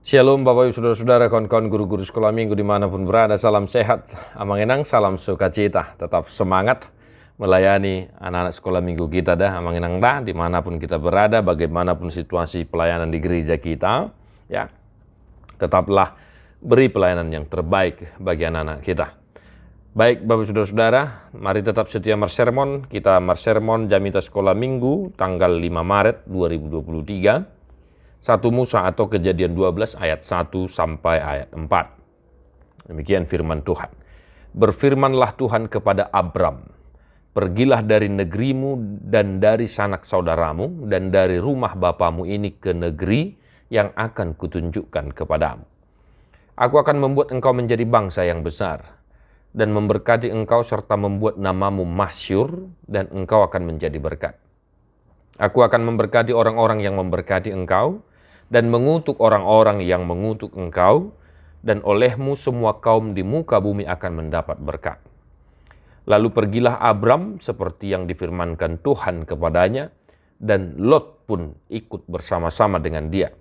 Shalom Bapak Ibu Saudara-saudara, kawan-kawan guru-guru sekolah minggu dimanapun berada, salam sehat, amangenang, salam sukacita, tetap semangat melayani anak-anak sekolah minggu kita dah, amangenang dah, dimanapun kita berada, bagaimanapun situasi pelayanan di gereja kita, ya, tetaplah beri pelayanan yang terbaik bagi anak-anak kita. Baik Bapak Saudara-saudara, mari tetap setia Marsermon, kita Marsermon Jamita Sekolah Minggu tanggal 5 Maret 2023, 1 Musa atau Kejadian 12 ayat 1 sampai ayat 4. Demikian firman Tuhan. Berfirmanlah Tuhan kepada Abram, pergilah dari negerimu dan dari sanak saudaramu dan dari rumah bapamu ini ke negeri yang akan kutunjukkan kepadamu. Aku akan membuat engkau menjadi bangsa yang besar dan memberkati engkau serta membuat namamu masyhur dan engkau akan menjadi berkat. Aku akan memberkati orang-orang yang memberkati engkau dan mengutuk orang-orang yang mengutuk engkau, dan olehmu semua kaum di muka bumi akan mendapat berkat. Lalu pergilah Abram seperti yang difirmankan Tuhan kepadanya, dan Lot pun ikut bersama-sama dengan dia.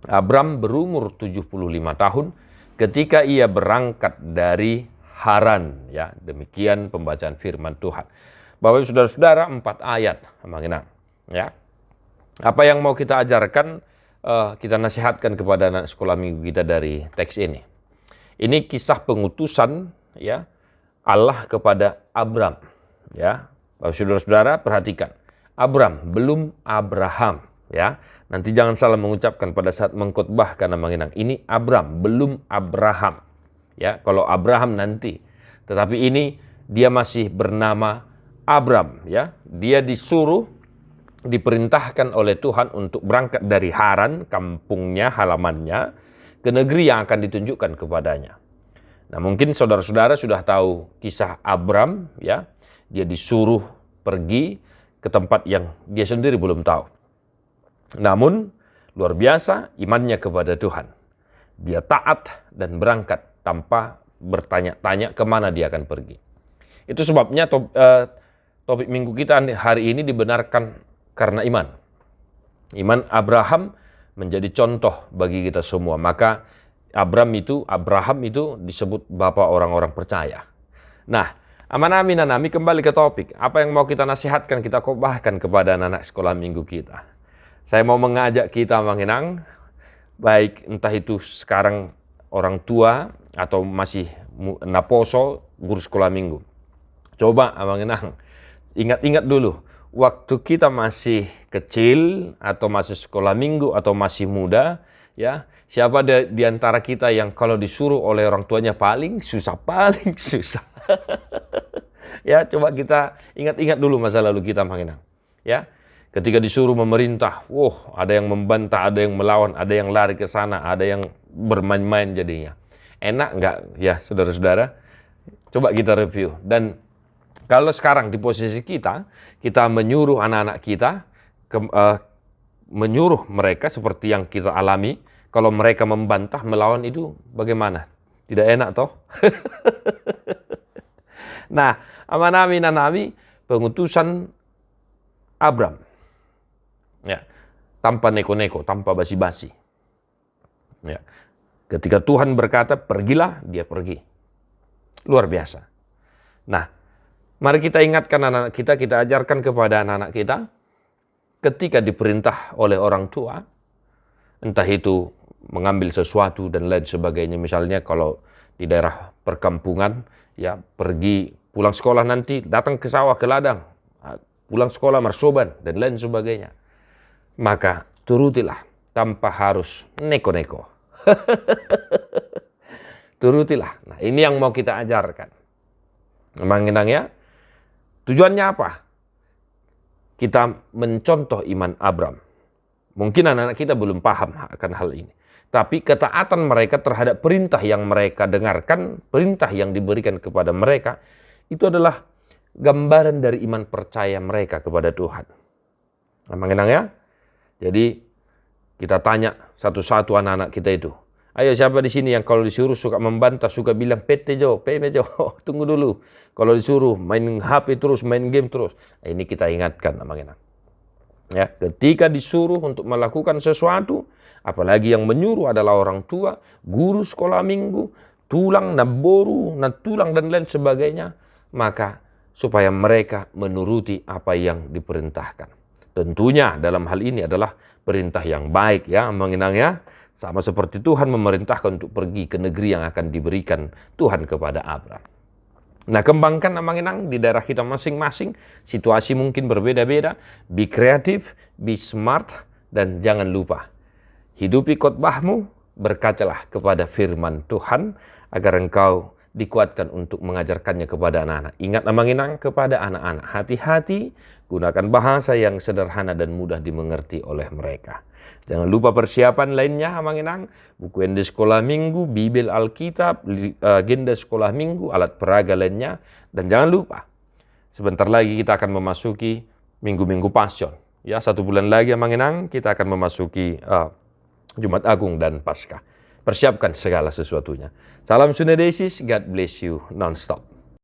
Abram berumur 75 tahun ketika ia berangkat dari Haran. Ya, demikian pembacaan firman Tuhan. Bapak Ibu Saudara-saudara, 4 ayat. Ya. Apa yang mau kita ajarkan, kita nasihatkan kepada anak sekolah minggu kita dari teks ini. Ini kisah pengutusan, ya, Allah kepada Abram. Ya, Bapak Saudara-saudara perhatikan, Abram belum Abraham. Ya, nanti jangan salah mengucapkan pada saat mengkhotbahkan nama ini Abram belum Abraham. Ya, kalau Abraham nanti, tetapi ini dia masih bernama Abram. Ya, dia diperintahkan oleh Tuhan untuk berangkat dari Haran, kampungnya, halamannya, ke negeri yang akan ditunjukkan kepadanya. Nah, mungkin saudara-saudara sudah tahu kisah Abram, ya. Dia disuruh pergi ke tempat yang dia sendiri belum tahu. Namun, luar biasa imannya kepada Tuhan. Dia taat dan berangkat tanpa bertanya-tanya kemana dia akan pergi. Itu sebabnya topik minggu kita hari ini dibenarkan karena iman. Iman Abraham menjadi contoh bagi kita semua. Maka Abraham itu disebut bapa orang-orang percaya. Nah, aman-amin anami kembali ke topik. Apa yang mau kita nasihatkan, kita khotbahkan kepada anak-anak sekolah minggu kita. Saya mau mengajak kita mengenang, baik entah itu sekarang orang tua atau masih naposo guru sekolah minggu. Coba mengenang, ingat-ingat dulu. Waktu kita masih kecil atau masih sekolah minggu atau masih muda, ya, siapa di antara kita yang kalau disuruh oleh orang tuanya paling susah. Ya, coba kita ingat-ingat dulu masa lalu kita mengenang. Ya, ketika disuruh memerintah, ada yang membantah, ada yang melawan, ada yang lari ke sana, ada yang bermain-main jadinya. Enak nggak ya saudara-saudara? Coba kita review. Dan kalau sekarang di posisi kita menyuruh anak-anak kita, menyuruh mereka seperti yang kita alami, kalau mereka membantah, melawan itu bagaimana? Tidak enak toh? Nah, amanami pengutusan Abram. Ya, tanpa neko-neko, tanpa basi-basi. Ya. Ketika Tuhan berkata, pergilah, dia pergi. Luar biasa. Nah, mari kita ingatkan anak-anak kita ajarkan kepada anak-anak kita, ketika diperintah oleh orang tua, entah itu mengambil sesuatu dan lain sebagainya, misalnya kalau di daerah perkampungan, ya pergi pulang sekolah nanti datang ke sawah, ke ladang, pulang sekolah marsoban dan lain sebagainya, maka turutilah tanpa harus neko-neko. Turutilah. Nah, ini yang mau kita ajarkan. Mengenang ya. Tujuannya apa? Kita mencontoh iman Abram. Mungkin anak-anak kita belum paham akan hal ini. Tapi ketaatan mereka terhadap perintah yang mereka dengarkan, perintah yang diberikan kepada mereka, itu adalah gambaran dari iman percaya mereka kepada Tuhan. Mengenang ya? Jadi kita tanya satu-satu anak-anak kita itu. Ayo, siapa di sini yang kalau disuruh suka membantah, suka bilang PT Jo, tunggu dulu. Kalau disuruh main HP terus, main game terus. Nah, ini kita ingatkan namanya. Ya, ketika disuruh untuk melakukan sesuatu, apalagi yang menyuruh adalah orang tua, guru sekolah minggu, tulang, naboru, tulang dan lain sebagainya, maka supaya mereka menuruti apa yang diperintahkan. Tentunya dalam hal ini adalah perintah yang baik ya, mengenangnya. Sama seperti Tuhan memerintahkan untuk pergi ke negeri yang akan diberikan Tuhan kepada Abraham. Nah, kembangkan amanginang di daerah kita masing-masing. Situasi mungkin berbeda-beda. Be kreatif, be smart, dan jangan lupa hidupi khotbahmu, berkacalah kepada firman Tuhan agar engkau dikuatkan untuk mengajarkannya kepada anak-anak. Ingat amanginang kepada anak-anak, hati-hati gunakan bahasa yang sederhana dan mudah dimengerti oleh mereka. Jangan lupa persiapan lainnya amanginang, buku ende sekolah minggu, Bibel Alkitab, agenda sekolah minggu, alat peraga lainnya. Dan jangan lupa, sebentar lagi kita akan memasuki minggu-minggu Pasion. Ya, 1 bulan lagi amanginang kita akan memasuki Jumat Agung dan Paskah. Persiapkan segala sesuatunya. Salam Sunedesis, God bless you non-stop.